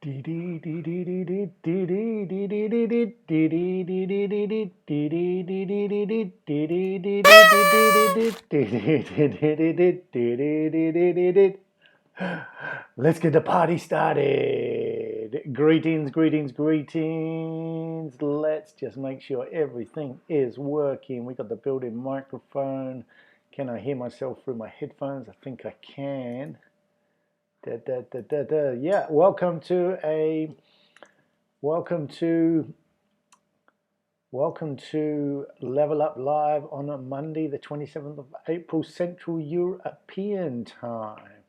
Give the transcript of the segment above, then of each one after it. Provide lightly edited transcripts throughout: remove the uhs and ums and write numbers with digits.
Let's get the party started. Greetings, greetings, greetings. Let's just make sure everything is working. We got the built-in microphone. Can I hear myself through my headphones? I think I can. Yeah, welcome to Level Up Live on a Monday, the 27th of April, Central European time.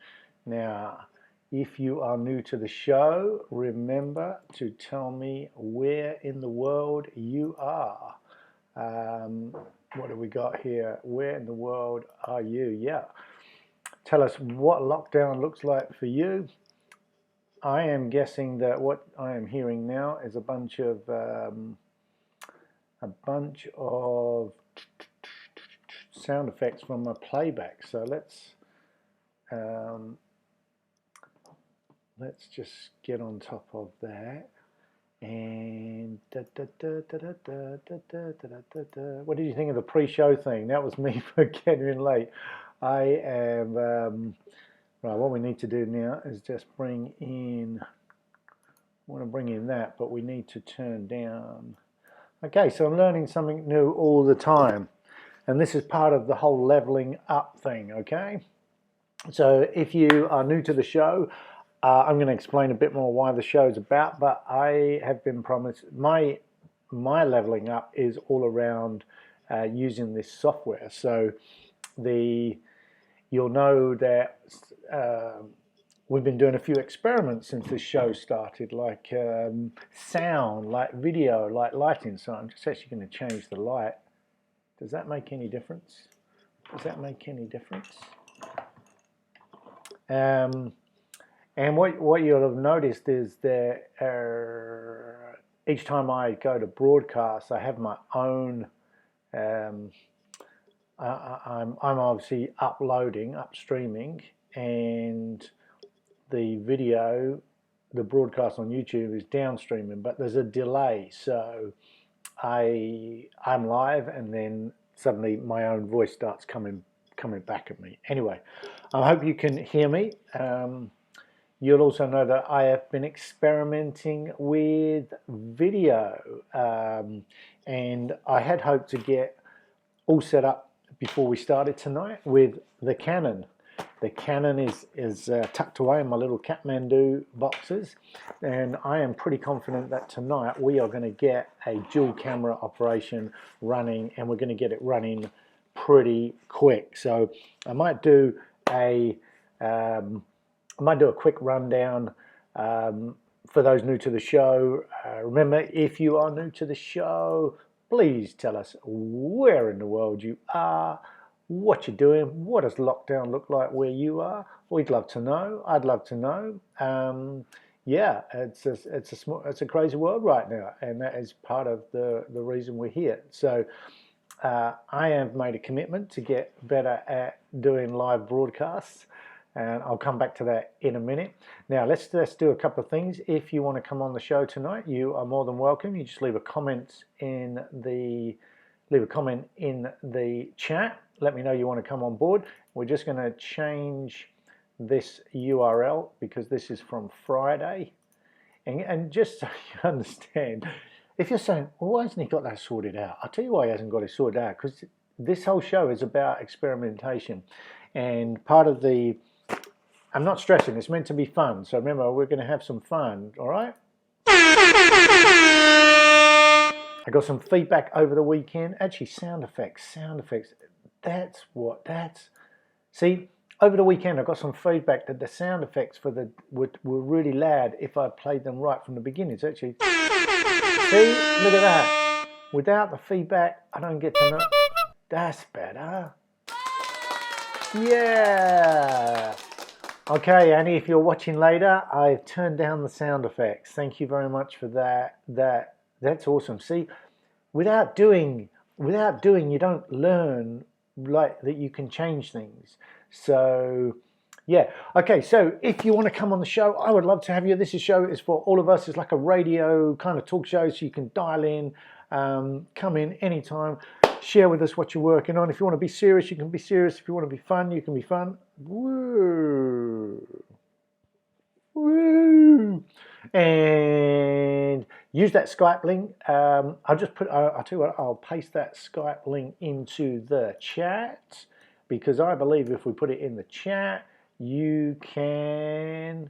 Now, if you are new to the show, remember to tell me where in the world you are. What have we got here? Where in the world are you? Yeah. Tell us what lockdown looks like for you. I am guessing that what I am hearing now is a bunch of sound effects from a playback. So let's just get on top of that. And what did you think of the pre-show thing? That was me for getting in late. I am right. What we need to do now is just bring in. I want to bring in that, but we need to turn down. Okay, so I'm learning something new all the time, and this is part of the whole leveling up thing. Okay, so if you are new to the show, I'm going to explain a bit more why the show is about, but I have been promised my leveling up is all around using this software. So you'll know that we've been doing a few experiments since this show started, like sound, like video, like lighting. So I'm just actually going to change the light. Does that make any difference? Does that make any difference? And what you'll have noticed is that each time I go to broadcast, I have my own. I'm obviously upstreaming, and the video, the broadcast on YouTube is downstreaming, but there's a delay. So I'm live, and then suddenly my own voice starts coming back at me. Anyway, I hope you can hear me. You'll also know that I have been experimenting with video, and I had hoped to get all set up before we started tonight with the Canon. The Canon is tucked away in my little Kathmandu boxes, and I am pretty confident that tonight we are going to get a dual camera operation running, and we're going to get it running pretty quick. So I might do a quick rundown for those new to the show. Remember, if you are new to the show, please tell us where in the world you are, what you're doing, what does lockdown look like where you are. We'd love to know. I'd love to know. Yeah, it's a crazy world right now, and that is part of the reason we're here. So I have made a commitment to get better at doing live broadcasts, and I'll come back to that in a minute. Now let's do a couple of things. If you want to come on the show tonight, you are more than welcome. You just leave a comment in the chat. Let me know you want to come on board. We're just going to change this URL because this is from Friday, and just so you understand, if you're saying, well, why hasn't he got that sorted out? I'll tell you why he hasn't got it sorted out, because this whole show is about experimentation, and part of the I'm not stressing, it's meant to be fun. So remember, we're going to have some fun, all right? I got some feedback over the weekend. Actually, sound effects. See, over the weekend, I got some feedback that the sound effects were really loud if I played them right from the beginning. It's actually, see, look at that. Without the feedback, I don't get to know. That's better. Yeah. Okay, Annie, if you're watching later, I've turned down the sound effects. Thank you very much for that. That's awesome. See, without doing, you don't learn like that you can change things. So Yeah. Okay. So if you want to come on the show, I would love to have you. This show is for all of us. It's like a radio kind of talk show, so you can dial in, come in anytime, share with us what you're working on. If you want to be serious, you can be serious. If you want to be fun, you can be fun. Woo. Woo. And use that Skype link. I'll just put, I'll tell you what, I'll paste that Skype link into the chat, because I believe if we put it in the chat, you can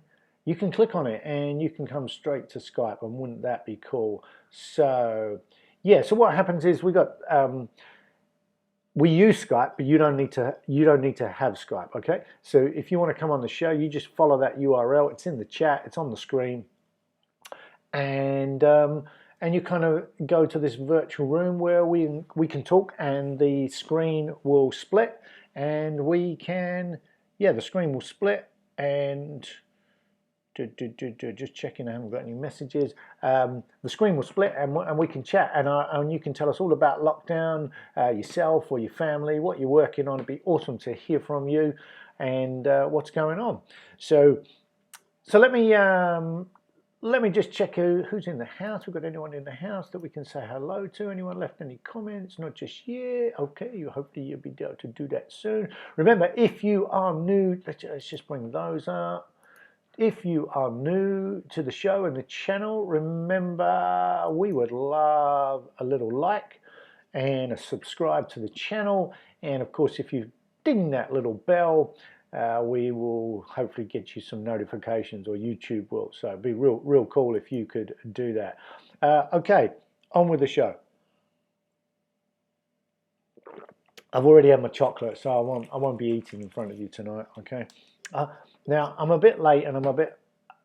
click on it and you can come straight to Skype, and wouldn't that be cool? So yeah, so what happens is we use Skype, but you don't need to have Skype. Okay, so if you want to come on the show, you just follow that URL. It's in the chat, it's on the screen, and you kind of go to this virtual room where we can talk, and the screen will split, and we can, yeah, the screen will split, and just checking I haven't got any messages. The screen will split, and we can chat, and you can tell us all about lockdown, yourself or your family, what you're working on. It'd be awesome to hear from you, and what's going on. So let me just check who's in the house. We've got anyone in the house that we can say hello to? Anyone left any comments? Not just yet. Okay, hopefully you'll be able to do that soon. Remember, if you are new, let's just bring those up. If you are new to the show and the channel, remember we would love a little like and a subscribe to the channel. And of course, if you ding that little bell, we will hopefully get you some notifications, or YouTube will. So it'd be real cool if you could do that. Okay, on with the show. I've already had my chocolate, so I won't be eating in front of you tonight. Okay. Now I'm a bit late, and I'm a bit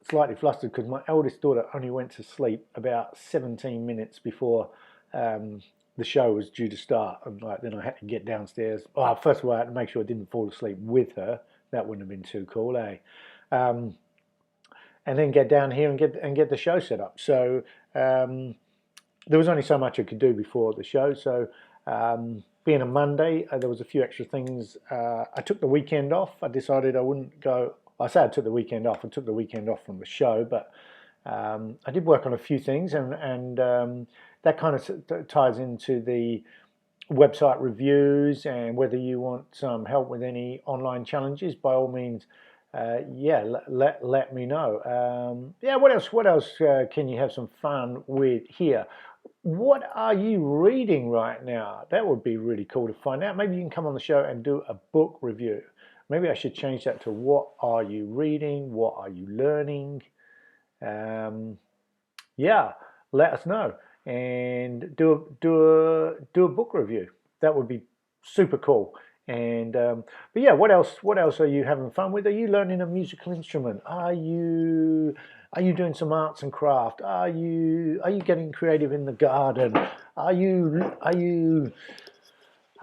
slightly flustered because my eldest daughter only went to sleep about 17 minutes before the show was due to start, and then I had to get downstairs. Well, first of all, I had to make sure I didn't fall asleep with her. That wouldn't have been too cool, eh? And then get down here and get the show set up. So there was only so much I could do before the show. So being a Monday, there was a few extra things. I took the weekend off. I decided I wouldn't go. I say I took the weekend off. I took the weekend off from the show, but I did work on a few things, and that kind of ties into the website reviews, and whether you want some help with any online challenges, by all means, yeah, let me know. Yeah, what else can you have some fun with here? What are you reading right now? That would be really cool to find out. Maybe you can come on the show and do a book review. Maybe I should change that to what are you reading? What are you learning? Yeah, let us know, and do a book review. That would be super cool. And but yeah, what else are you having fun with? Are you learning a musical instrument? Are you doing some arts and craft? Are you getting creative in the garden? Are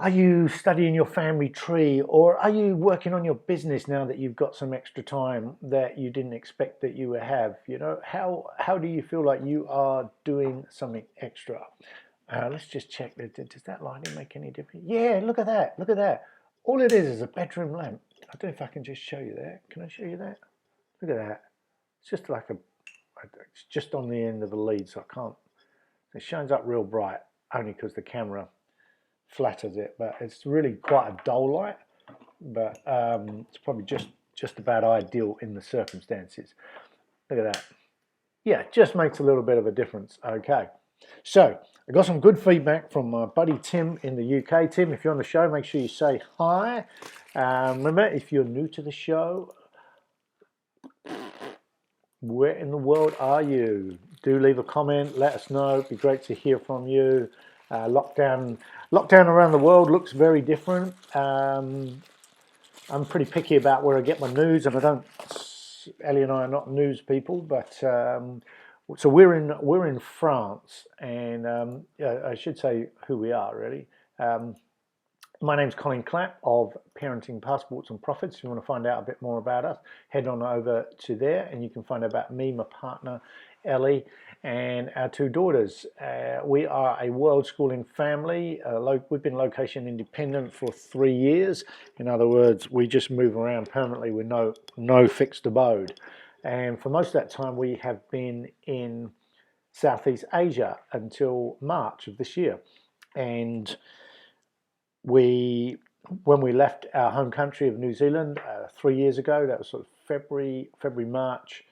you studying your family tree, or are you working on your business now that you've got some extra time that you didn't expect that you would have? You know, how do you feel like you are doing something extra? Let's just check. Does that lighting make any difference? Yeah, look at that. Look at that. All it is a bedroom lamp. I don't know if I can just show you that. Can I show you that? Look at that. It's just like it's just on the end of the lead, so I can't. It shines up real bright only because the camera flatters it, but it's really quite a dull light, but it's probably just about ideal in the circumstances. Look at that. Yeah, it just makes a little bit of a difference. Okay, so I got some good feedback from my buddy Tim in the UK. Tim, if you're on the show, make sure you say hi. Remember, if you're new to the show, where in the world are you? Do leave a comment, let us know. It'd be great to hear from you. Lockdown around the world looks very different. I'm pretty picky about where I get my news, and Ellie and I are not news people, but so we're in France, and yeah, I should say who we are really. My name's Colin Clapp of Parenting Passports and Profits. If you want to find out a bit more about us, head on over to there, and you can find out about me, my partner, Ellie, and our 2 daughters. We are a world schooling family. We've been location independent for 3 years. In other words, we just move around permanently with no fixed abode. And for most of that time, we have been in Southeast Asia until March of this year. And when we left our home country of New Zealand 3 years ago, that was sort of February, March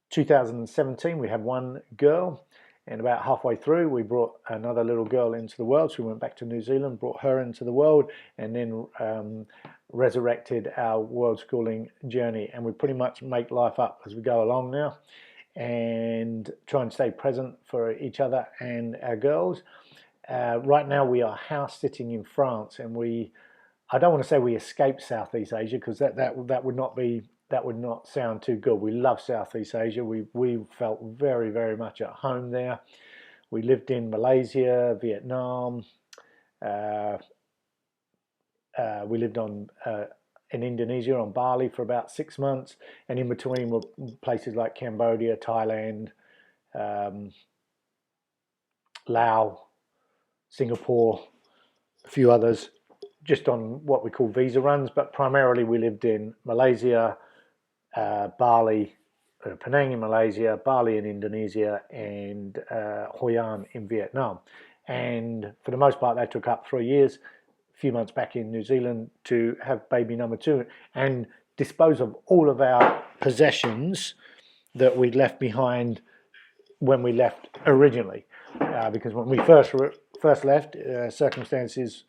2017, we had 1 girl, and about halfway through we brought another little girl into the world. So we went back to New Zealand, brought her into the world, and then resurrected our world schooling journey. And we pretty much make life up as we go along now and try and stay present for each other and our girls. Right now we are house sitting in France, and I don't want to say we escaped Southeast Asia, because that would not sound too good. We love Southeast Asia. We felt very, very much at home there. We lived in Malaysia, Vietnam. We lived in Indonesia, on Bali, for about 6 months, and in between were places like Cambodia, Thailand, Laos, Singapore, a few others, just on what we call visa runs. But primarily we lived in Malaysia, Bali, Penang in Malaysia, Bali in Indonesia, and Hoi An in Vietnam. And for the most part, that took up 3 years. A few months back in New Zealand to have baby number 2 and dispose of all of our possessions that we'd left behind when we left originally. Because when we first left, circumstances,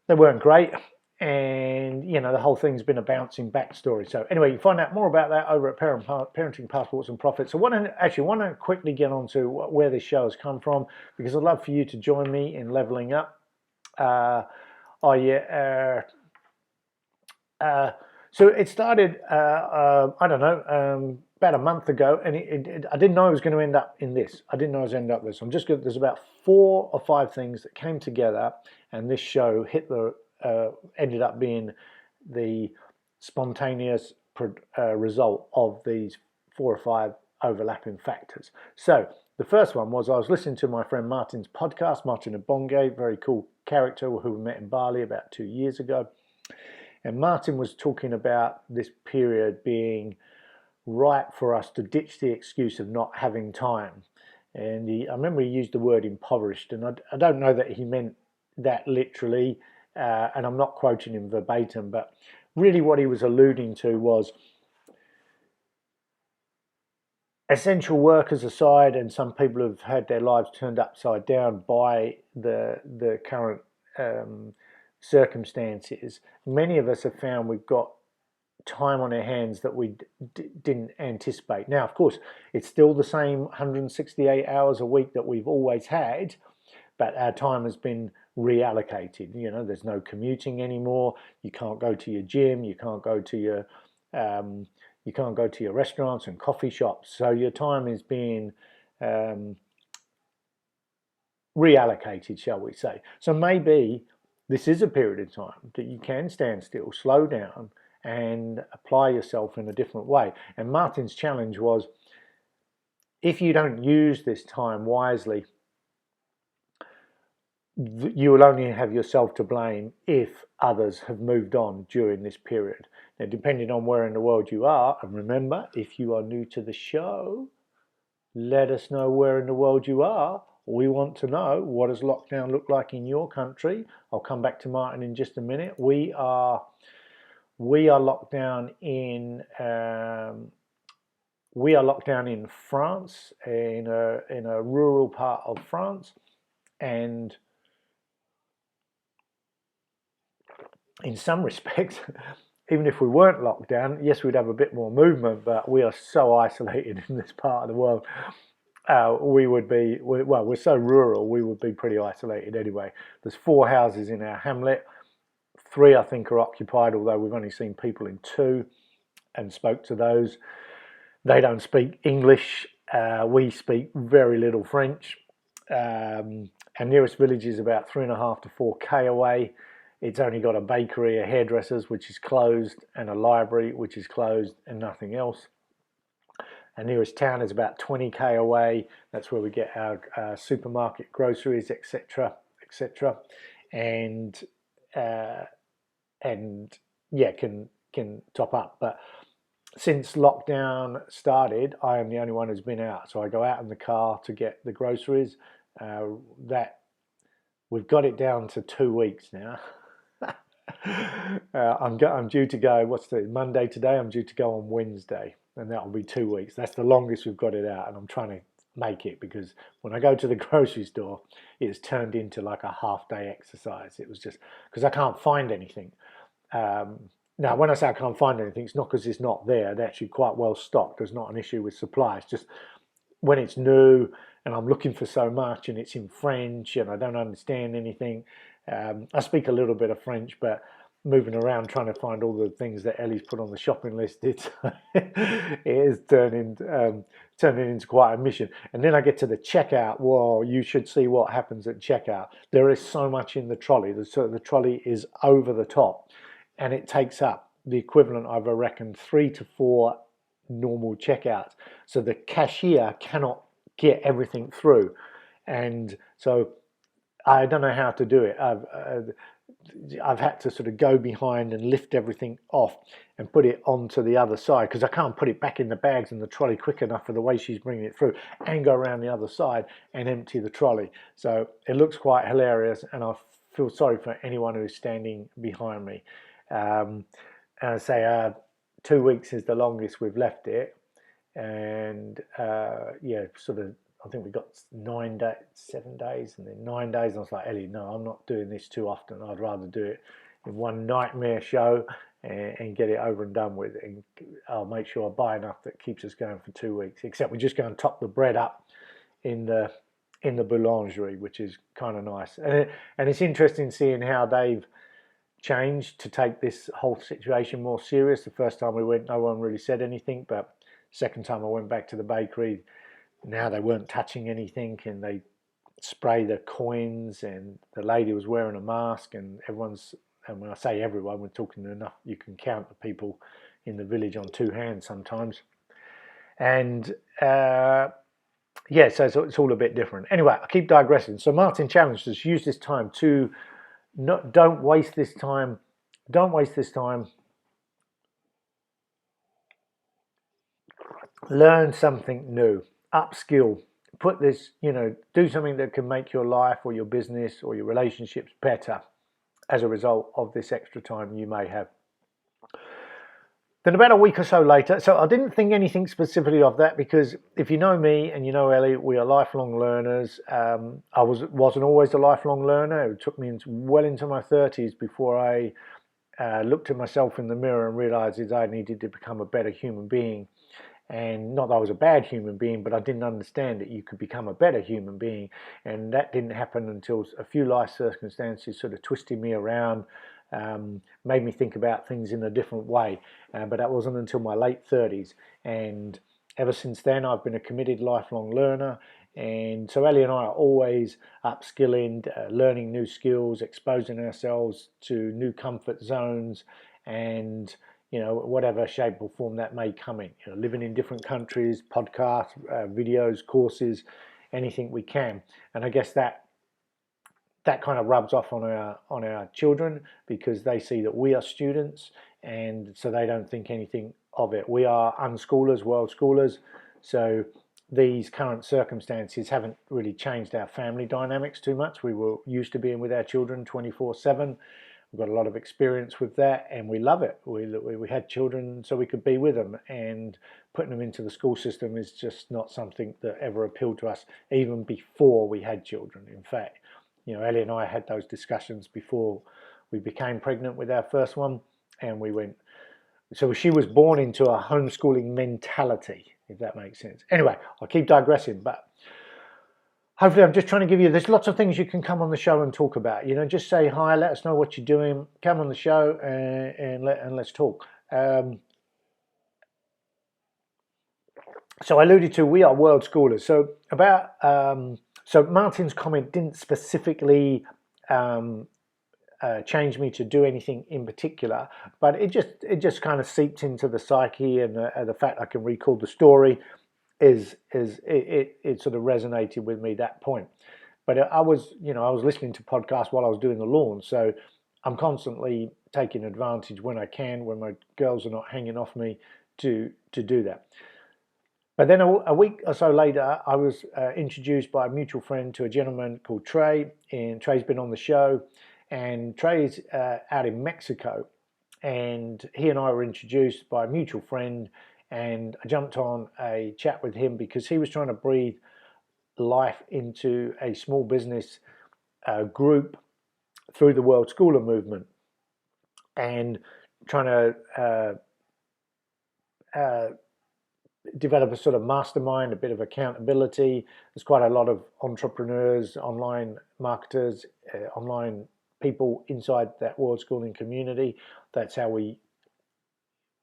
they weren't great, and the whole thing's been a bouncing back story. So anyway, you find out more about that over at Parenting Passports and Profits. So I want to quickly get on to where this show has come from, because I'd love for you to join me in leveling up. So it started, I don't know, about a month ago, and I didn't know I was going to end up in this. I didn't know I was going to end up with this. I'm just good. There's about 4 or 5 things that came together, and this show ended up being the spontaneous result of these 4 or 5 overlapping factors. So the first one was, I was listening to my friend Martin's podcast, Martin Abonge, very cool character who we met in Bali about 2 years ago. And Martin was talking about this period being right for us to ditch the excuse of not having time. And I remember he used the word impoverished, and I don't know that he meant that literally, and I'm not quoting him verbatim, but really what he was alluding to was, essential workers aside, and some people have had their lives turned upside down by the current circumstances, many of us have found we've got time on our hands that we didn't anticipate. Now, of course, it's still the same 168 hours a week that we've always had, but our time has been reallocated. There's no commuting anymore. You can't go to your gym. You can't go to your restaurants and coffee shops. So your time is being reallocated, shall we say. So maybe this is a period of time that you can stand still, slow down, and apply yourself in a different way. And Martin's challenge was, if you don't use this time wisely, you will only have yourself to blame if others have moved on during this period. Now, depending on where in the world you are, and remember, if you are new to the show, let us know where in the world you are. We want to know, what does lockdown look like in your country? I'll come back to Martin in just a minute. We are locked down in France, in a rural part of France, and in some respects, even if we weren't locked down, yes, we'd have a bit more movement, but we are so isolated in this part of the world. We're so rural, we would be pretty isolated anyway. There's 4 houses in our hamlet. 3, I think, are occupied, although we've only seen people in 2 and spoke to those. They don't speak English. We speak very little French. Our nearest village is about 3.5 to 4K away. It's only got a bakery, a hairdresser's, which is closed, and a library, which is closed, and nothing else. Our nearest town is about 20k away. That's where we get our supermarket groceries, etc., etc. And and yeah, can top up. But since lockdown started, I am the only one who's been out. So I go out in the car to get the groceries. That we've got it down to 2 weeks now. I'm due to go. What's the Monday today? I'm due to go on Wednesday, and that will be 2 weeks. That's the longest we've got it out, and I'm trying to make it because when I go to the grocery store, it's turned into like a half-day exercise. It was just because I can't find anything. Now, when I say I can't find anything, it's not because it's not there. They're actually quite well stocked. There's not an issue with supply. It's just when it's new and I'm looking for so much and it's in French and I don't understand anything. I speak a little bit of French, but moving around trying to find all the things that Ellie's put on the shopping list, it is turning into quite a mission. And then I get to the checkout. Well, you should see what happens at checkout. There is so much in the trolley. The trolley is over the top, and it takes up the equivalent of, I reckon, 3 to 4 normal checkouts. So the cashier cannot get everything through, and so I don't know how to do it. I've had to sort of go behind and lift everything off and put it onto the other side because I can't put it back in the bags in the trolley quick enough for the way she's bringing it through, and go around the other side and empty the trolley. So it looks quite hilarious, and I feel sorry for anyone who's standing behind me. And I say 2 weeks is the longest we've left it, and yeah, sort of. I think we got 7 days, and then 9 days. And I was like, Ellie, no, I'm not doing this too often. I'd rather do it in one nightmare show and get it over and done with. And I'll make sure I buy enough that keeps us going for 2 weeks. Except we just go and top the bread up in the boulangerie, which is kind of nice. And it's interesting seeing how they've changed to take this whole situation more serious. The first time we went, no one really said anything, but second time I went back to the bakery, now they weren't touching anything, and they spray the coins, and the lady was wearing a mask, and and when I say everyone, we're talking enough, you can count the people in the village on 2 hands sometimes. And yeah, so it's all a bit different. Anyway, I keep digressing. So Martin challenged us, use this time to don't waste this time. Don't waste this time. Learn something new. Upskill, put this, do something that can make your life or your business or your relationships better as a result of this extra time you may have. Then about a week or so later, so I didn't think anything specifically of that because if you know me and you know Ellie, we are lifelong learners. I wasn't always a lifelong learner. It took me well into my 30s before I looked at myself in the mirror and realized that I needed to become a better human being. And not that I was a bad human being, but I didn't understand that you could become a better human being. And that didn't happen until a few life circumstances sort of twisted me around, made me think about things in a different way. But that wasn't until my late 30s. And ever since then, I've been a committed lifelong learner. And so Ellie and I are always upskilling, learning new skills, exposing ourselves to new comfort zones, and whatever shape or form that may come in. Living in different countries, podcasts, videos, courses, anything we can. And I guess that kind of rubs off on our children because they see that we are students, and so they don't think anything of it. We are unschoolers, world schoolers, so these current circumstances haven't really changed our family dynamics too much. We were used to being with our children 24/7. We've got a lot of experience with that, and we love it. We had children so we could be with them, and putting them into the school system is just not something that ever appealed to us, even before we had children. In fact, Ellie and I had those discussions before we became pregnant with our first one, and we went. So she was born into a homeschooling mentality, if that makes sense. Anyway, I'll keep digressing, but hopefully I'm just trying to give you, there's lots of things you can come on the show and talk about. Just say hi, let us know what you're doing, come on the show and let's talk. So I alluded to, we are world schoolers. So so Martin's comment didn't specifically change me to do anything in particular, but it just kind of seeped into the psyche, and the fact I can recall the story it sort of resonated with me that point. But I was listening to podcasts while I was doing the lawn, so I'm constantly taking advantage when I can, when my girls are not hanging off me, to do that. But then a week or so later, I was introduced by a mutual friend to a gentleman called Trey, and Trey's been on the show, and Trey's out in Mexico, and he and I were introduced by a mutual friend, and I jumped on a chat with him because he was trying to breathe life into a small business group through the World Schooler movement, and trying to develop a sort of mastermind, a bit of accountability. There's quite a lot of entrepreneurs, online marketers, online people inside that world schooling community. That's how we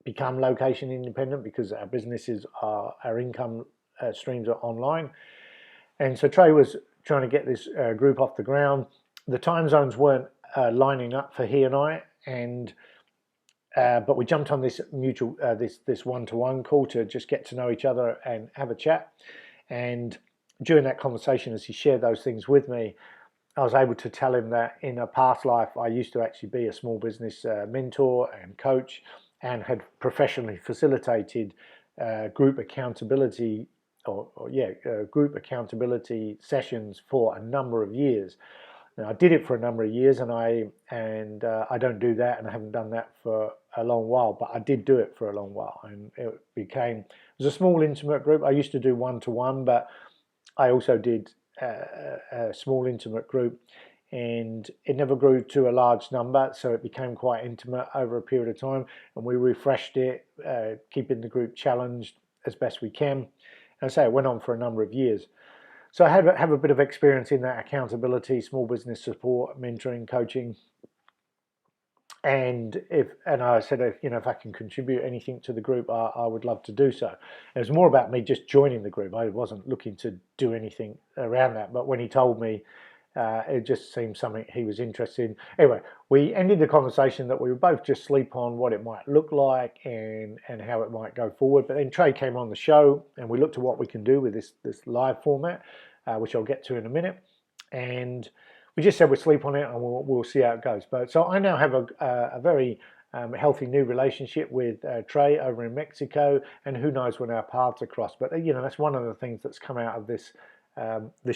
become location independent, because our businesses are, our income streams are online. And so Trey was trying to get this group off the ground. The time zones weren't lining up for he and I, and but we jumped on this mutual this one-to-one call to just get to know each other and have a chat. And during that conversation, as he shared those things with me, I was able to tell him that in a past life I used to actually be a small business mentor and coach, and had professionally facilitated group accountability group accountability sessions for a number of years. Now, I did it for a number of years, and I don't do that, and I haven't done that for a long while. But I did do it for a long while, and it was a small intimate group. I used to do one-to-one, but I also did a small intimate group, and it never grew to a large number, so it became quite intimate over a period of time. And we refreshed it, keeping the group challenged as best we can. And so it went on for a number of years. So I have a bit of experience in that accountability, small business support, mentoring, coaching. And I said, if I can contribute anything to the group, I would love to do so. It was more about me just joining the group. I wasn't looking to do anything around that. But when he told me, it just seemed something he was interested in. Anyway, we ended the conversation that we would both just sleep on what it might look like and how it might go forward. But then Trey came on the show, and we looked at what we can do with this live format, which I'll get to in a minute. And we just said we'd sleep on it, and we'll see how it goes. But so I now have a very healthy new relationship with Trey over in Mexico, and who knows when our paths are crossed. But that's one of the things that's come out of this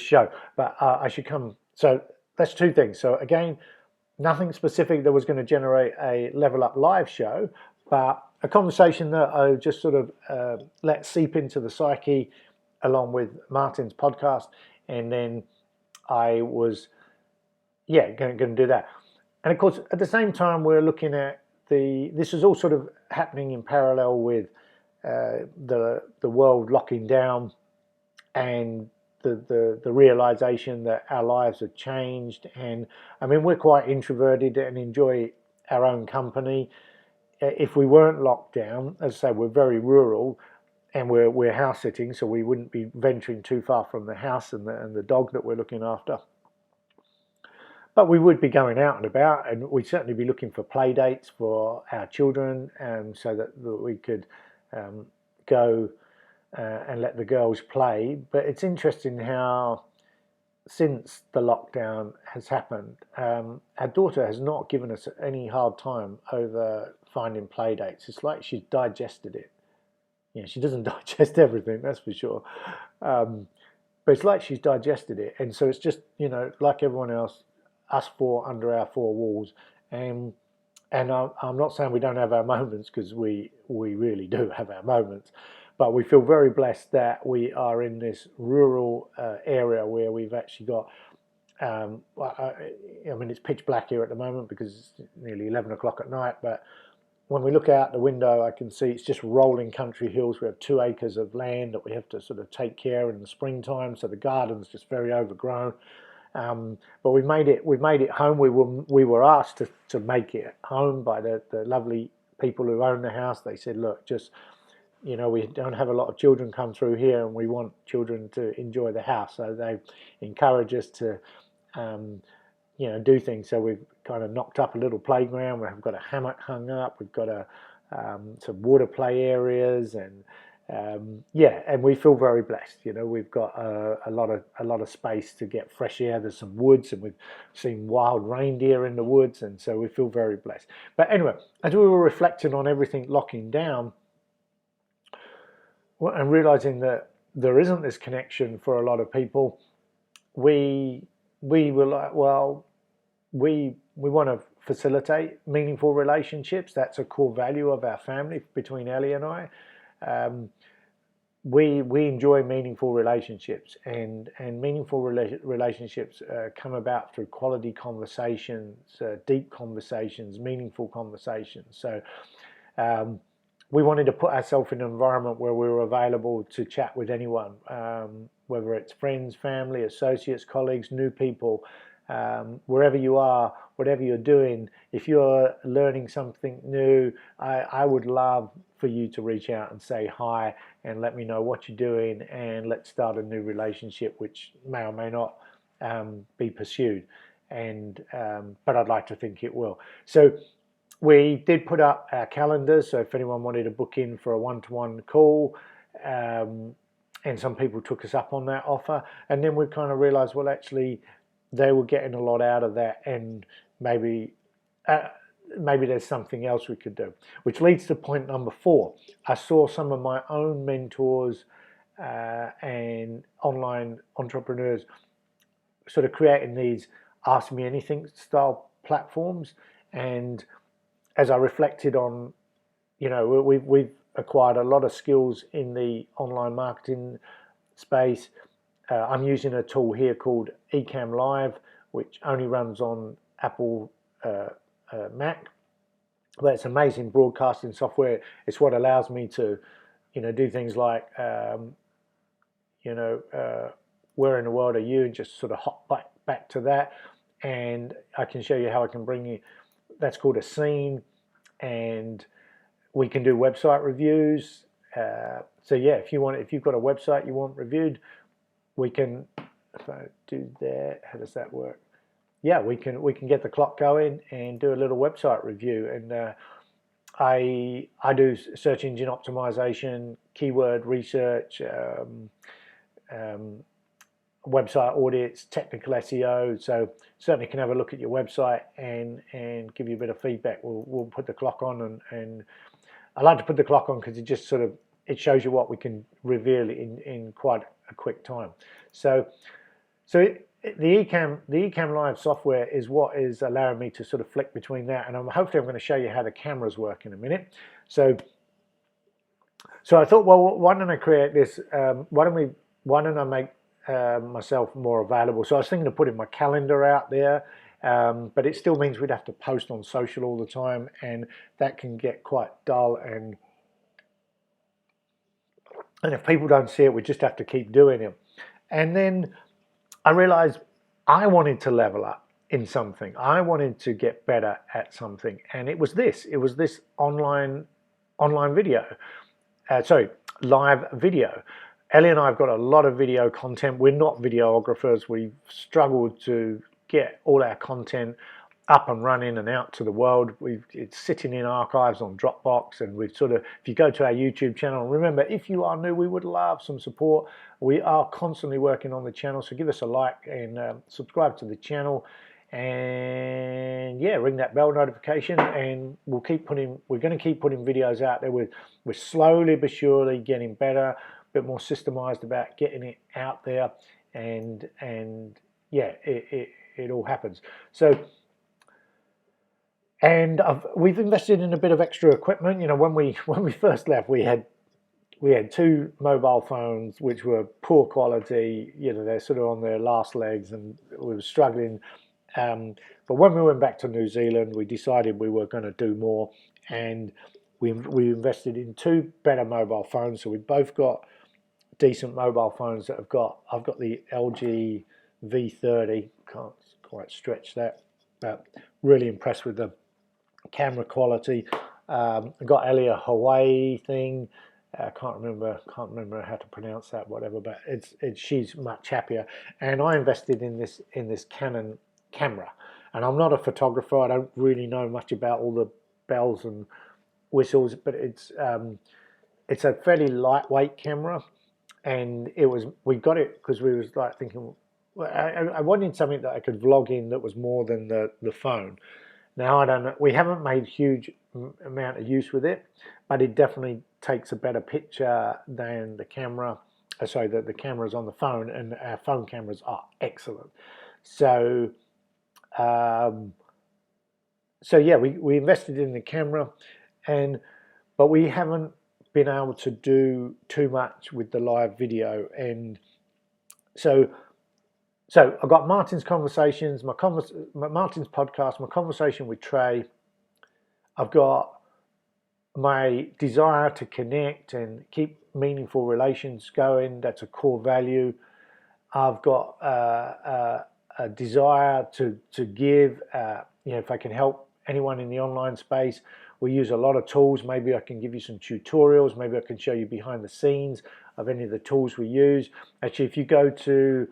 show. But I should come. So that's two things. So again, nothing specific that was going to generate a Level Up live show, but a conversation that I just sort of let seep into the psyche along with Martin's podcast, and then I was going to do that. And of course, at the same time, we're looking at this is all sort of happening in parallel with the world locking down, and the realization that our lives have changed. And I mean, we're quite introverted and enjoy our own company. If we weren't locked down, as I say, we're very rural, and we're house sitting, so we wouldn't be venturing too far from the house and the dog that we're looking after. But we would be going out and about, and we'd certainly be looking for play dates for our children, so that we could go and let the girls play. But it's interesting how, since the lockdown has happened, our daughter has not given us any hard time over finding play dates. It's like she's digested it. She doesn't digest everything, that's for sure. But it's like she's digested it. And so it's just, like everyone else, us four under our four walls. And I'm not saying we don't have our moments, because we really do have our moments. But we feel very blessed that we are in this rural area where we've actually got, I mean, it's pitch black here at the moment because it's nearly 11 o'clock at night. But when we look out the window, I can see it's just rolling country hills. We have 2 acres of land that we have to sort of take care in the springtime. So the garden's just very overgrown. But we've made it home. We were asked to make it home by the lovely people who own the house. They said, look, just, we don't have a lot of children come through here, and we want children to enjoy the house. So they encourage us to, do things. So we've kind of knocked up a little playground. We've got a hammock hung up. We've got some water play areas, and Yeah, and we feel very blessed. You know, we've got a lot of space to get fresh air. There's some woods, and we've seen wild reindeer in the woods, and so we feel very blessed. But anyway, as we were reflecting on everything locking down, and realizing that there isn't this connection for a lot of people, we were like, well, we want to facilitate meaningful relationships. That's a core value of our family between Ellie and I. We enjoy meaningful relationships, and meaningful relationships come about through quality conversations, deep conversations, meaningful conversations. So we wanted to put ourselves in an environment where we were available to chat with anyone, whether it's friends, family, associates, colleagues, new people. Wherever you are, whatever you're doing, if you're learning something new, I would love for you to reach out and say hi and let me know what you're doing, and let's start a new relationship, which may or may not be pursued. And but I'd like to think it will. So we did put up our calendars, so if anyone wanted to book in for a one-to-one call, and some people took us up on that offer, and then we kind of realized, well, actually they were getting a lot out of that, and maybe there's something else we could do, which leads to point number 4. I saw some of my own mentors and online entrepreneurs sort of creating these ask me anything style platforms, and as I reflected on, you know, we've acquired a lot of skills in the online marketing space. I'm using a tool here called Ecamm Live, which only runs on Apple Mac. But it's amazing broadcasting software. It's what allows me to, you know, do things like, you know, where in the world are you, and just sort of hop back to that. And I can show you how I can bring you, that's called a scene, and we can do website reviews. So yeah, if you've got a website you want reviewed, we can, if I do that, how does that work? Yeah, we can get the clock going and do a little website review. And I do search engine optimization, keyword research, website audits, technical SEO. So certainly can have a look at your website and give you a bit of feedback. We'll put the clock on, and I like to put the clock on because it just sort of, it shows you what we can reveal in quite a quick time. So the Ecamm Live software is what is allowing me to sort of flick between that, and hopefully I'm going to show you how the cameras work in a minute. So I thought, well, why don't I create this? Why don't I make myself more available? So I was thinking of putting my calendar out there, but it still means we'd have to post on social all the time, and that can get quite dull. And if people don't see it, we just have to keep doing it. And then I realized I wanted to level up in something. I wanted to get better at something, and it was this online video. Live video. Ellie and I have got a lot of video content. We're not videographers. We've struggled to get all our content up and running and out to the world. It's sitting in archives on Dropbox, and we've sort of, if you go to our YouTube channel, remember, if you are new, we would love some support. We are constantly working on the channel, so give us a like and subscribe to the channel, and yeah, ring that bell notification, and we're going to keep putting videos out there. We're slowly but surely getting better, a bit more systemized about getting it out there, and yeah, it all happens. So, and we've invested in a bit of extra equipment. You know, when we first left, we had 2 mobile phones which were poor quality. You know, they're sort of on their last legs, and we were struggling. But when we went back to New Zealand, we decided we were going to do more, and we invested in 2 better mobile phones. So we've both got decent mobile phones that I've got the LG V30. Can't quite stretch that, but really impressed with the camera quality. I got Ellie a Hawaii thing. I can't remember how to pronounce that, whatever. But she's much happier. And I invested in this Canon camera. And I'm not a photographer. I don't really know much about all the bells and whistles, but it's it's a fairly lightweight camera, and we got it because we was like thinking, well, I wanted something that I could vlog in that was more than the phone. Now, I don't know, we haven't made huge amount of use with it, but it definitely takes a better picture than the camera. Sorry, the cameras on the phone, and our phone cameras are excellent. So, so yeah, we invested in the camera, but we haven't been able to do too much with the live video, and so I've got Martin's conversations, Martin's podcast, my conversation with Trey. I've got my desire to connect and keep meaningful relations going. That's a core value. I've got a desire to give. If I can help anyone in the online space, we use a lot of tools. Maybe I can give you some tutorials. Maybe I can show you behind the scenes of any of the tools we use. Actually, if you go to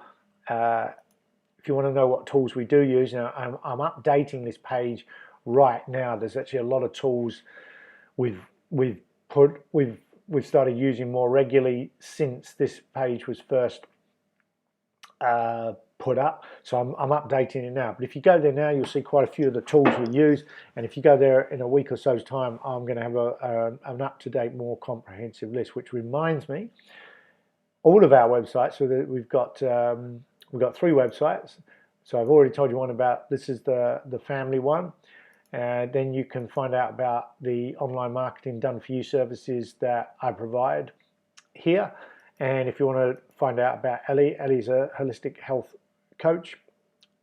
if you want to know what tools we do use, now I'm updating this page right now. There's actually a lot of tools we've started using more regularly since this page was first put up. So I'm updating it now. But if you go there now, you'll see quite a few of the tools we use. And if you go there in a week or so's time, I'm going to have an up-to-date, more comprehensive list. Which reminds me, all of our websites. So that we've got 3 websites. So I've already told you one about. This is the family one. Then you can find out about the online marketing done for you services that I provide here. And if you want to find out about Ellie's a holistic health coach,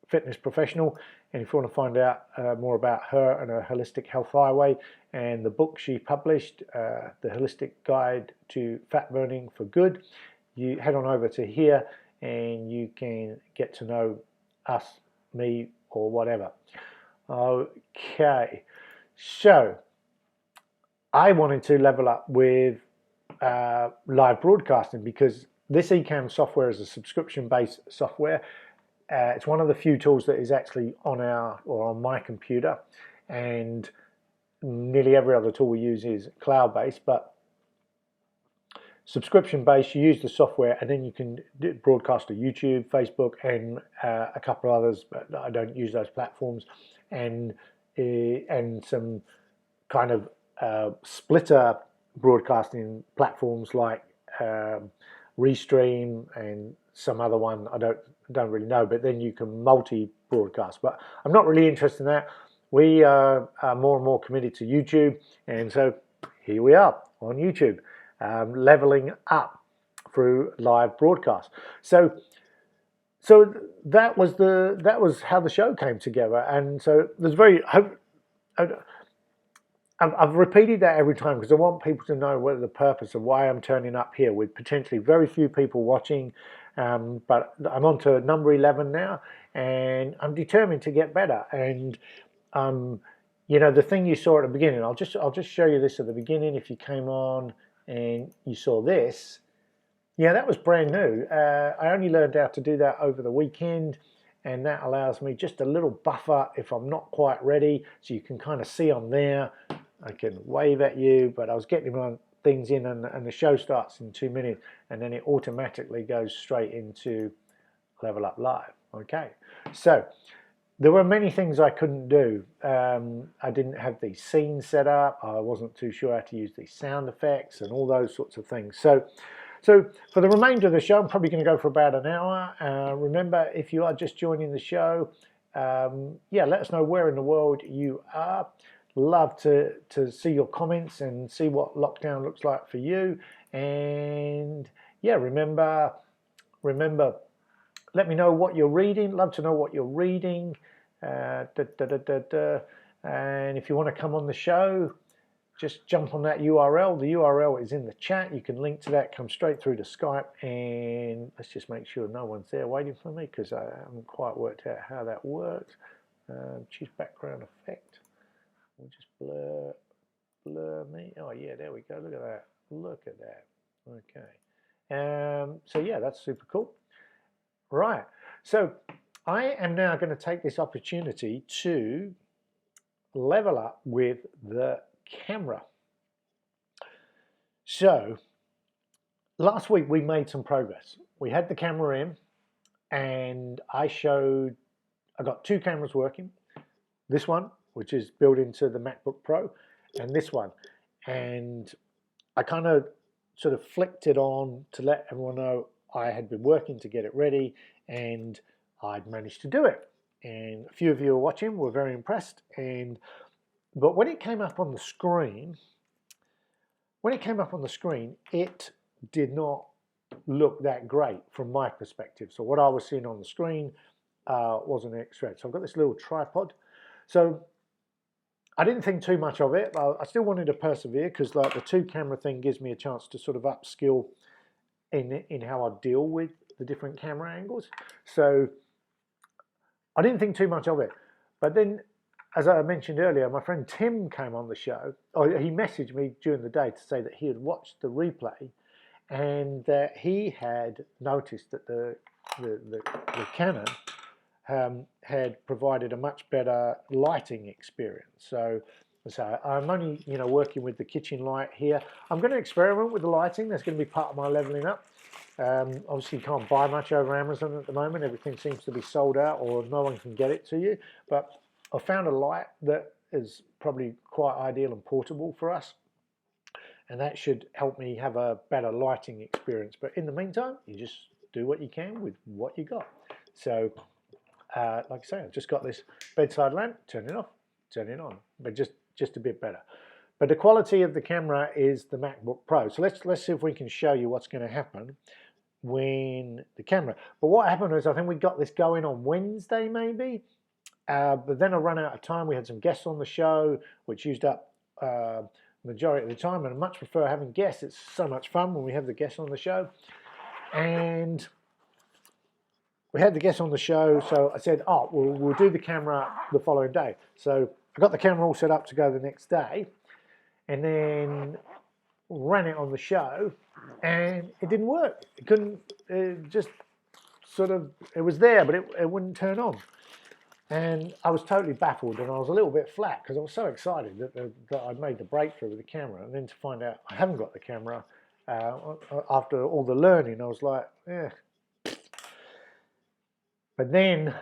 fitness professional. And if you want to find out more about her and her holistic health highway and the book she published, The Holistic Guide to Fat Burning for Good, you head on over to here and you can get to know us, me, or whatever. Okay, so I wanted to level up with live broadcasting because this Ecamm software is a subscription-based software. It's one of the few tools that is actually on my computer, and nearly every other tool we use is cloud-based, but subscription-based, you use the software and then you can broadcast to YouTube, Facebook, and a couple of others, but I don't use those platforms, and some kind of splitter broadcasting platforms like Restream and some other one I don't really know, but then you can multi-broadcast. But I'm not really interested in that. We are more and more committed to YouTube, and so here we are on YouTube, leveling up through live broadcast. So that was how the show came together, and so there's I've repeated that every time because I want people to know what the purpose of why I'm turning up here with potentially very few people watching, but I'm on to number 11 now, and I'm determined to get better. And the thing you saw at the beginning, I'll just show you this at the beginning. If you came on and you saw this, yeah, that was brand new. I only learned how to do that over the weekend, and that allows me just a little buffer if I'm not quite ready, so you can kind of see I'm there. I can wave at you, but I was getting my things in, and the show starts in 2 minutes, and then it automatically goes straight into Level Up Live. Okay, so there were many things I couldn't do. I didn't have these scenes set up. I wasn't too sure how to use these sound effects and all those sorts of things. So for the remainder of the show, I'm probably going to go for about an hour. Remember, if you are just joining the show, let us know where in the world you are. Love to see your comments and see what lockdown looks like for you. And yeah, remember, let me know what you're reading. Love to know what you're reading. And if you want to come on the show, just jump on that URL. The URL is in the chat. You can link to that, come straight through to Skype, and let's just make sure no one's there waiting for me because I haven't quite worked out how that works. Choose background effect. We'll just blur me. Oh yeah, there we go. Look at that. Look at that. Okay. So yeah, that's super cool. Right. So I am now going to take this opportunity to level up with the camera. So last week we made some progress. We had the camera in, and I got two cameras working. This one, which is built into the MacBook Pro, and this one. And I kind of sort of flicked it on to let everyone know I had been working to get it ready, and I'd managed to do it. And a few of you are watching were very impressed. But when it came up on the screen, it did not look that great from my perspective. So what I was seeing on the screen wasn't extract. So I've got this little tripod. So I didn't think too much of it. I still wanted to persevere because like the two camera thing gives me a chance to sort of upskill in how I deal with the different camera angles. So I didn't think too much of it. But then, as I mentioned earlier, my friend Tim came on the show. Or he messaged me during the day to say that he had watched the replay and that he had noticed that the Canon had provided a much better lighting experience. So I'm only working with the kitchen light here. I'm going to experiment with the lighting. That's going to be part of my leveling up. Obviously you can't buy much over Amazon at the moment. Everything seems to be sold out or no one can get it to you. But I found a light that is probably quite ideal and portable for us. And that should help me have a better lighting experience. But in the meantime, you just do what you can with what you got. So like I say, I've just got this bedside lamp, turn it off, turn it on, but just a bit better. But the quality of the camera is the MacBook Pro. So let's see if we can show you what's going to happen when the camera. But what happened is I think we got this going on Wednesday maybe, but then I ran out of time. We had some guests on the show, which used up majority of the time, and I much prefer having guests. It's so much fun when we have the guests on the show. And we had the guests on the show, so I said, oh, we'll do the camera the following day. So I got the camera all set up to go the next day, and then ran it on the show, and it didn't work. It couldn't, it just sort of, it was there, but it wouldn't turn on. And I was totally baffled, and I was a little bit flat because I was so excited that I'd made the breakthrough with the camera, and then to find out I haven't got the camera after all the learning, I was like, yeah. But then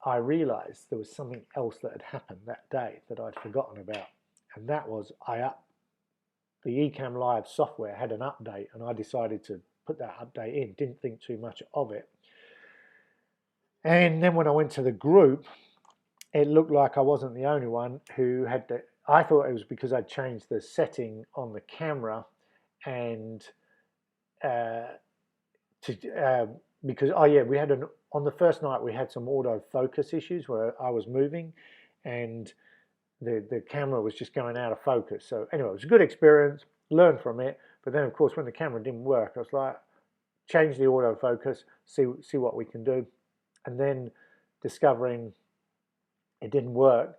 I realized there was something else that had happened that day that I'd forgotten about. And that was the Ecamm Live software had an update, and I decided to put that update in. Didn't think too much of it. And then when I went to the group, it looked like I wasn't the only one who had to. I thought it was because I'd changed the setting on the camera and because, oh yeah, we had on the first night we had some autofocus issues where I was moving and the camera was just going out of focus. So anyway, it was a good experience, learned from it, but then of course when the camera didn't work, I was like, change the autofocus, see what we can do. And then discovering it didn't work.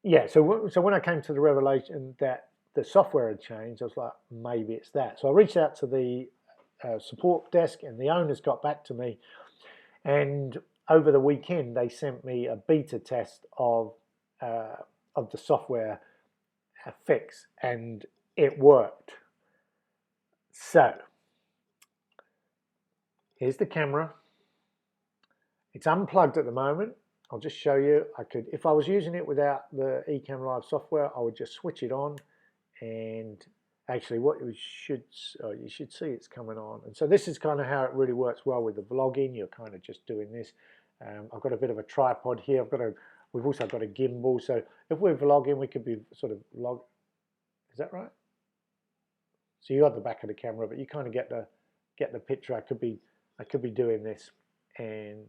Yeah, so when I came to the revelation that the software had changed, I was like, maybe it's that. So I reached out to the support desk, and the owners got back to me, and over the weekend they sent me a beta test of the software fix, and it worked. So here's the camera. It's unplugged at the moment. I'll just show you. I could, if I was using it without the Ecamm Live software, I would just switch it on, and actually what you should see it's coming on. And so this is kind of how it really works well with the vlogging. You're kind of just doing this. I've got a bit of a tripod here. We've also got a gimbal. So if we're vlogging, we could be sort of vlog. Is that right? So you got the back of the camera, but you kind of get the picture. I could be doing this and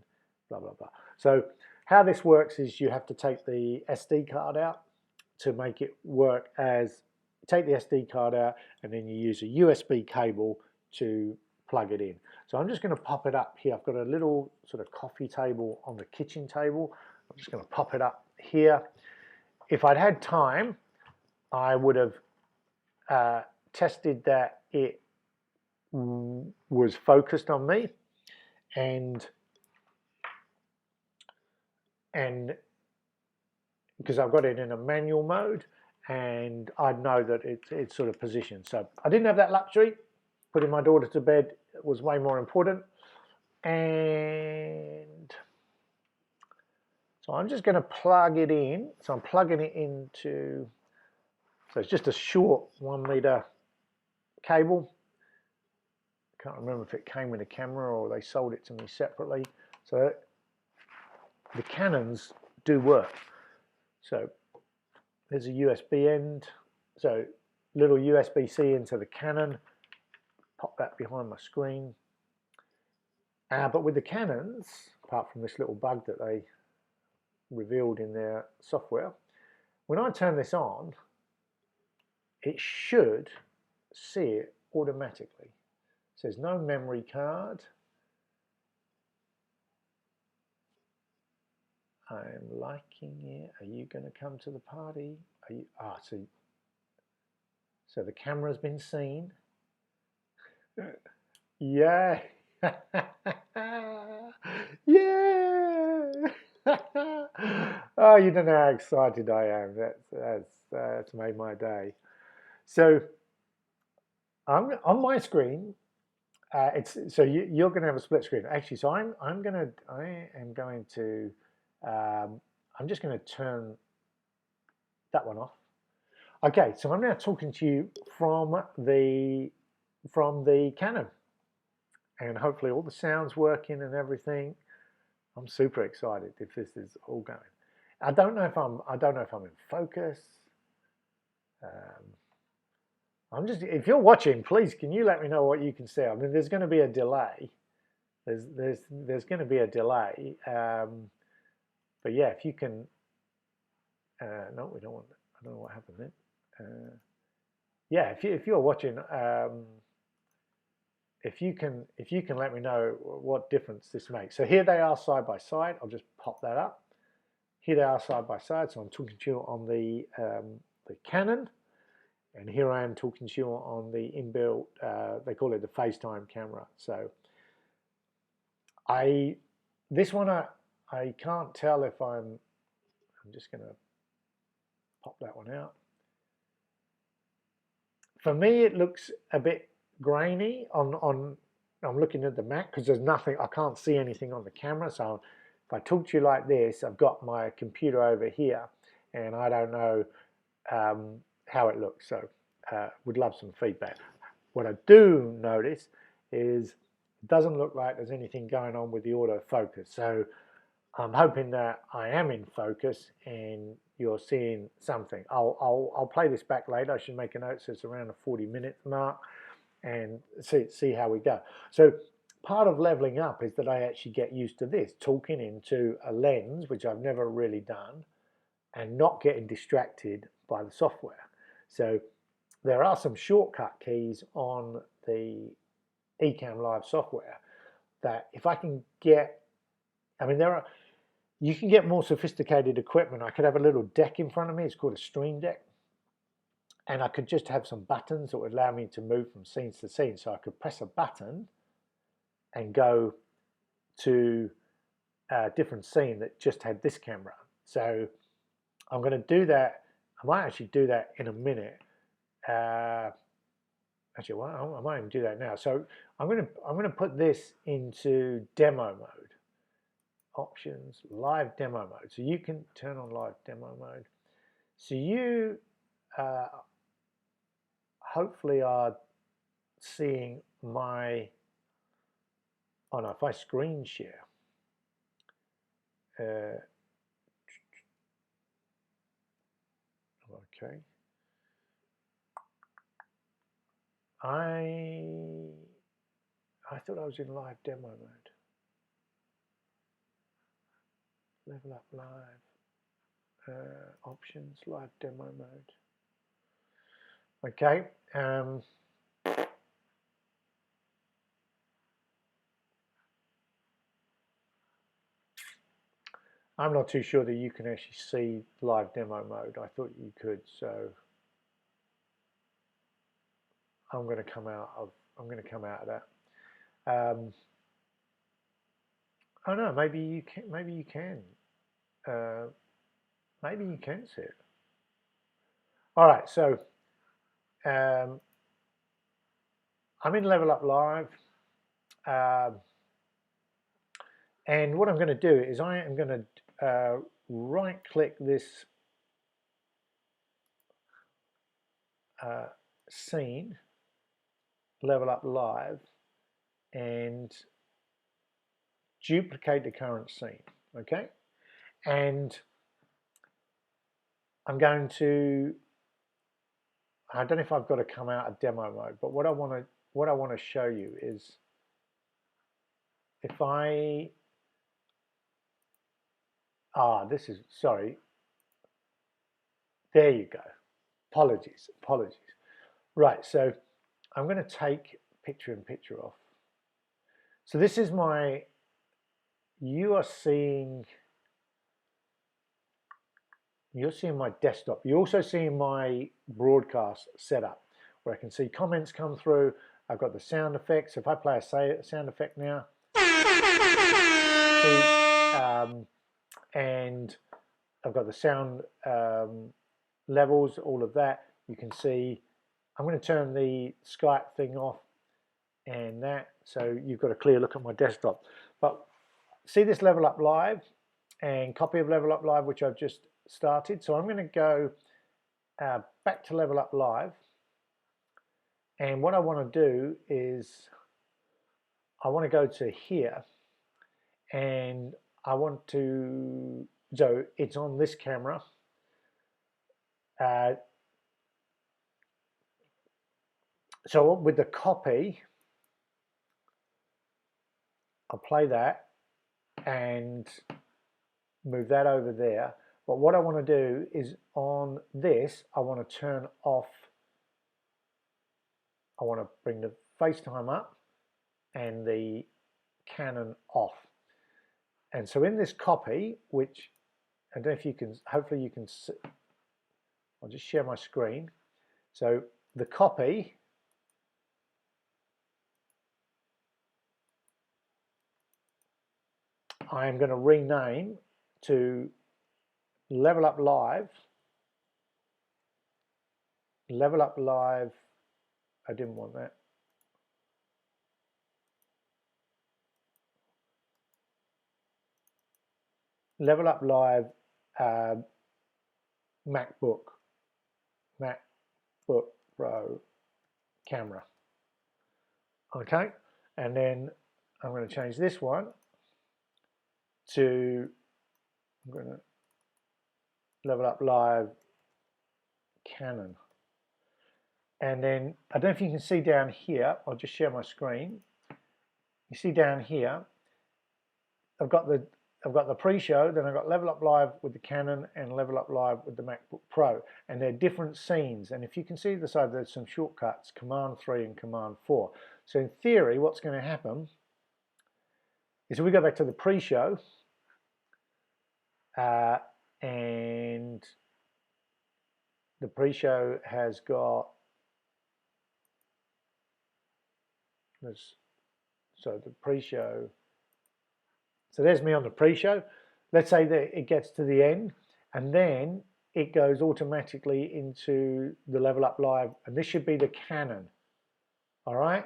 blah blah blah. So how this works is you have to take the SD card out to make it work as. Take the SD card out, and then you use a USB cable to plug it in. So I'm just going to pop it up here. I've got a little sort of coffee table on the kitchen table. I'm just going to pop it up here. If I'd had time, I would have tested that it was focused on me, and because I've got it in a manual mode. and I'd know that it's sort of positioned. So I didn't have that luxury. Putting my daughter to bed was way more important. And so I'm just going to plug it in. So I'm plugging it into, so it's just a short 1 meter cable. Can't remember if it came with a camera or they sold it to me separately. So the Canons do work. So there's a USB end. So little USB-C into the Canon. Pop that behind my screen. But with the Canons, apart from this little bug that they revealed in their software, when I turn this on, it should see it automatically. It says no memory card. I'm liking it. Are you going to come to the party? Are you? So the camera's been seen. Yeah. Yeah. Oh, you don't know how excited I am. That's made my day. So I'm on my screen. It's so you're going to have a split screen. Actually, so I am going to I'm just going to turn that one off. Okay, so I'm now talking to you from the Canon, and hopefully all the sound's working and everything. I'm super excited if this is all going. I don't know if I'm in focus. I'm just, if you're watching, please can you let me know what you can see? I mean, there's going to be a delay. There's going to be a delay. But yeah, if you can. No, we don't want. I don't know what happened then. Yeah, if you're watching, if you can let me know what difference this makes. So here they are side by side. I'll just pop that up. Here they are side by side. So I'm talking to you on the Canon, and here I am talking to you on the inbuilt. They call it the FaceTime camera. So this one I can't tell if I'm just going to pop that one out. For me, it looks a bit grainy on I'm looking at the Mac because there's nothing, I can't see anything on the camera. So if I talk to you like this, I've got my computer over here and I don't know how it looks. So would love some feedback. What I do notice is it doesn't look like there's anything going on with the autofocus. So I'm hoping that I am in focus and you're seeing something. I'll play this back later. I should make a note so it's around the 40-minute mark and see how we go. So part of leveling up is that I actually get used to this, talking into a lens, which I've never really done, and not getting distracted by the software. So there are some shortcut keys on the Ecamm Live software that if I can get, I mean, you can get more sophisticated equipment. I could have a little deck in front of me. It's called a stream deck. And I could just have some buttons that would allow me to move from scenes to scene. So I could press a button and go to a different scene that just had this camera. So I'm going to do that. I might actually do that in a minute. Actually, well, I might even do that now. So I'm going to put this into demo mode. Options, live demo mode. So you can turn on live demo mode. So you hopefully are seeing my, oh no, if I screen share, okay. I thought I was in live demo mode. Level up live, options, live demo mode. Okay. I'm not too sure that you can actually see live demo mode. I thought you could, so I'm going to come out of that. Oh no, maybe you can. Maybe you can. Maybe you can see it. All right, so I'm in Level Up Live. And what I'm going to do is I am going to right click this scene, Level Up Live, and duplicate the current scene, okay? And I'm going to, I don't know if I've got to come out of demo mode, but what I want to show you is if I, this is, sorry, there you go. Apologies. Right, so I'm going to take picture in picture off. So this is my, you're seeing my desktop. You're also seeing my broadcast setup where I can see comments come through. I've got the sound effects. If I play a sound effect now, see, and I've got the sound levels, all of that. You can see, I'm going to turn the Skype thing off and that, so you've got a clear look at my desktop. But see this Level Up Live and copy of Level Up Live, which I've just started. So I'm going to go back to Level Up Live, and what I want to do is I want to go to here, and I want to, so it's on this camera. So with the copy, I'll play that and move that over there. But what I want to do is on this, I want to turn off, I want to bring the FaceTime up and the Canon off. And so in this copy, which I don't know if you can, hopefully you can see, I'll just share my screen. So the copy, I am going to rename to Level Up Live. Level Up Live, I didn't want that. Level Up Live MacBook Pro camera. Okay, and then I'm going to change this one to, I'm going to Level Up Live Canon. And then I don't know if you can see down here, I'll just share my screen. You see down here, I've got the pre-show, then I've got Level Up Live with the Canon and Level Up Live with the MacBook Pro, and they're different scenes. And if you can see the side, there's some shortcuts, Command 3 and Command 4. So in theory, what's going to happen is if we go back to the pre-show, and the pre-show has got, so the pre-show, so there's me on the pre-show. Let's say that it gets to the end, and then it goes automatically into the Level Up Live, and this should be the Canon. All right,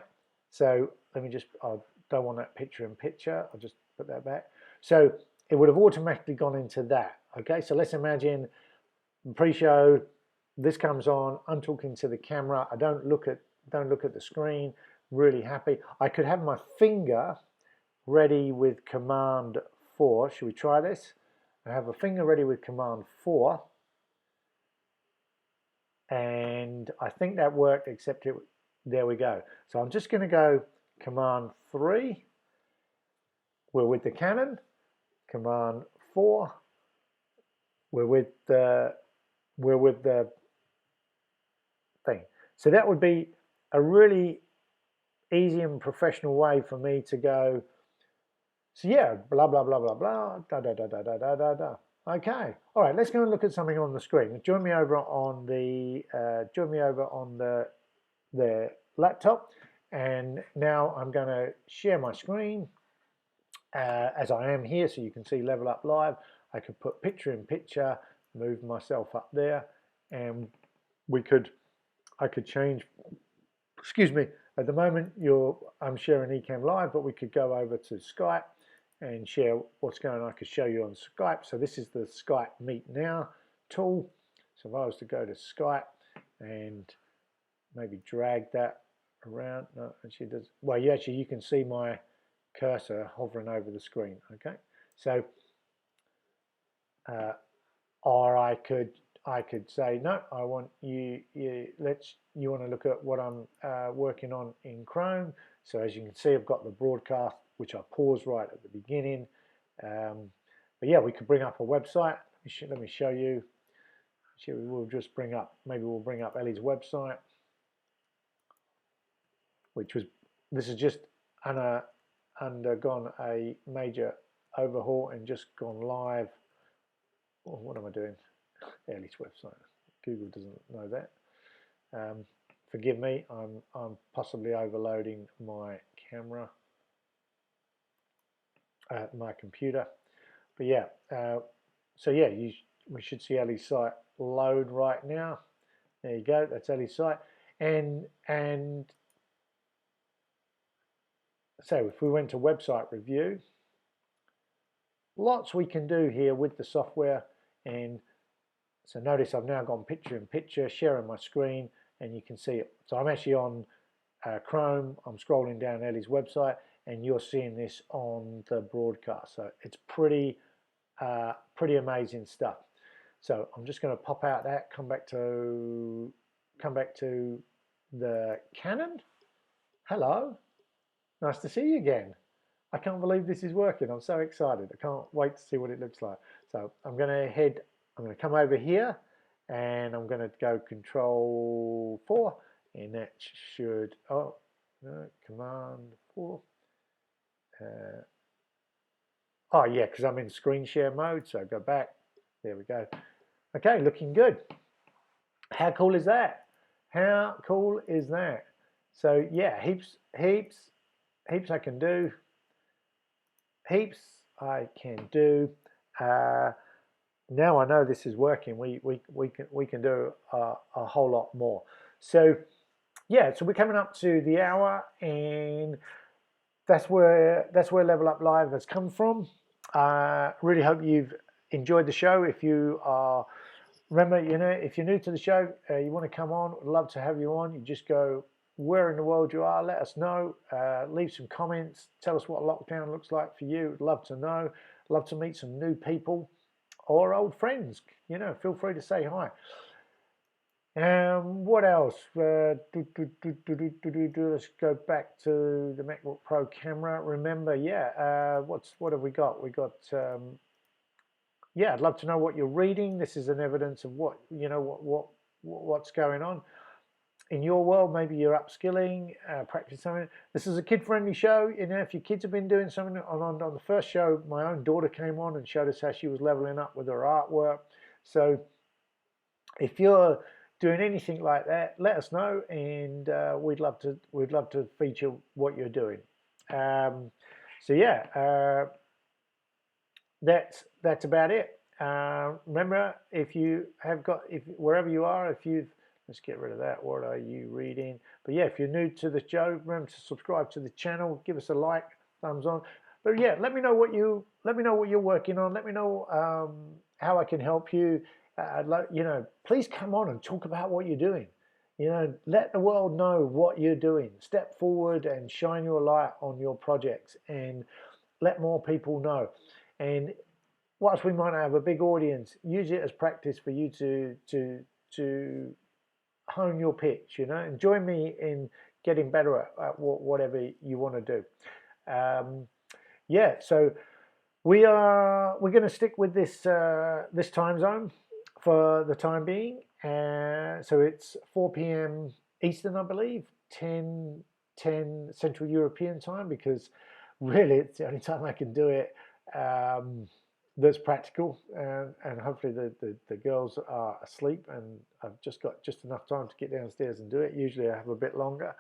so let me just, I don't want that picture in picture, I'll just put that back. So it would have automatically gone into that. Okay, so let's imagine pre-show, this comes on, I'm talking to the camera, I don't look at the screen, really happy. I could have my finger ready with Command 4. Should we try this? I have a finger ready with Command 4, and I think that worked, except it, there we go. So I'm just going to go Command 3, we're with the Canon, Command 4, we're with the thing. So that would be a really easy and professional way for me to go, so yeah, blah, blah, blah, blah, blah, da, da, da, da, da, da, da, da. Okay, all right, let's go and look at something on the screen. Join me over on the, the laptop, and now I'm going to share my screen as I am here, so you can see Level Up Live. I could put picture in picture, move myself up there, and I could change, excuse me, at the moment I'm sharing Ecamm Live, but we could go over to Skype and share what's going on. I could show you on Skype. So this is the Skype Meet Now tool. So if I was to go to Skype and maybe drag that around, no, actually does. Well, you can see my cursor hovering over the screen. Okay, so or I could say no. I want you want to look at what I'm working on in Chrome. So as you can see, I've got the broadcast, which I paused right at the beginning. But yeah, we could bring up a website. Let me show you. Actually, we'll just bring up. Maybe we'll bring up Ellie's website, this has just undergone a major overhaul and just gone live. Oh, what am I doing? Ellie's website. Google doesn't know that. Forgive me. I'm possibly overloading my camera, my computer. But yeah. So yeah, we should see Ellie's site load right now. There you go. That's Ellie's site. And so if we went to website review, lots we can do here with the software. And so notice I've now gone picture in picture, sharing my screen, and you can see it. So I'm actually on Chrome. I'm scrolling down Ellie's website, and you're seeing this on the broadcast. So it's pretty amazing stuff. So I'm just going to pop out that, come back to the Canon. Hello. Nice to see you again. I can't believe this is working. I'm so excited. I can't wait to see what it looks like. So I'm going to come over here and I'm going to go Control 4 and that should, oh, no, Command 4. Oh yeah, because I'm in screen share mode. So go back. There we go. Okay, looking good. How cool is that? How cool is that? So yeah, heaps I can do. Heaps I can do. Now I know this is working. We can do a whole lot more. So yeah, so we're coming up to the hour, and that's where Level Up Live has come from. Really hope you've enjoyed the show. If you are, remember, if you're new to the show, you want to come on, I'd love to have you on. You just go where in the world you are, let us know, leave some comments, tell us what lockdown looks like for you. I'd love to know, love to meet some new people or old friends. Feel free to say hi. What else? Let's go back to the MacBook Pro camera. Remember, yeah, what have we got? We got, yeah, I'd love to know what you're reading. This is an evidence of what's going on in your world. Maybe you're upskilling, practice something. This is a kid-friendly show. If your kids have been doing something, on the first show, my own daughter came on and showed us how she was leveling up with her artwork. So if you're doing anything like that, let us know, and we'd love to feature what you're doing. So yeah, that's about it. Remember, wherever you are, let's get rid of that. What are you reading? But yeah, if you're new to the show, remember to subscribe to the channel. Give us a like, thumbs on. But yeah, let me know what you're working on. Let me know how I can help you. Please come on and talk about what you're doing. Let the world know what you're doing. Step forward and shine your light on your projects, and let more people know. And whilst we might not have a big audience, use it as practice for you to hone your pitch, and join me in getting better at whatever you want to do. Yeah, so we're going to stick with this time zone for the time being. So it's 4 p.m. Eastern, I believe, 10 Central European time, because really it's the only time I can do it that's practical, and hopefully the girls are asleep and I've just got enough time to get downstairs and do it. Usually I have a bit longer.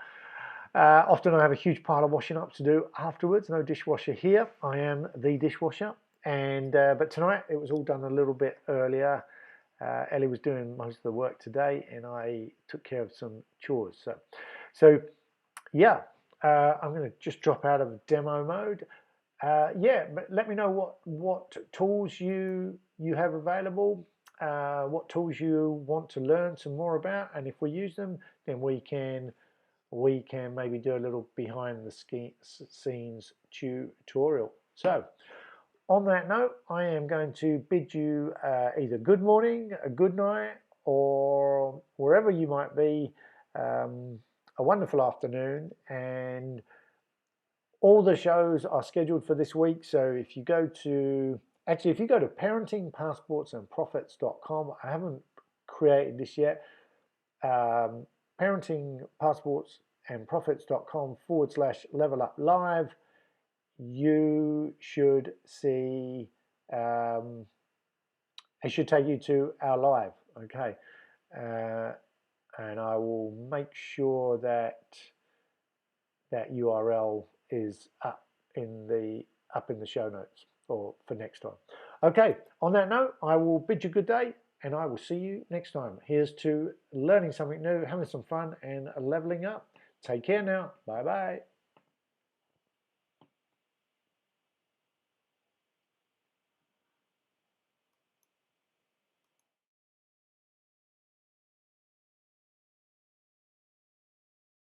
Often I have a huge pile of washing up to do afterwards. No dishwasher here. I am the dishwasher, and but tonight it was all done a little bit earlier. Ellie was doing most of the work today, and I took care of some chores. So yeah, I'm going to just drop out of demo mode. Yeah, but let me know what tools you have available, what tools you want to learn some more about, and if we use them, then we can maybe do a little behind the scenes tutorial. So on that note, I am going to bid you either good morning, a good night, or wherever you might be, a wonderful afternoon. And all the shows are scheduled for this week. So if you go to parentingpassportsandprofits.com, I haven't created this yet. Parentingpassportsandprofits.com/level up live. You should see, it should take you to our live, okay? And I will make sure that that URL is up in the show notes or for next time. Okay, on that note, I will bid you good day, and I will see you next time. Here's to learning something new, having some fun, and leveling up. Take care now. Bye-bye.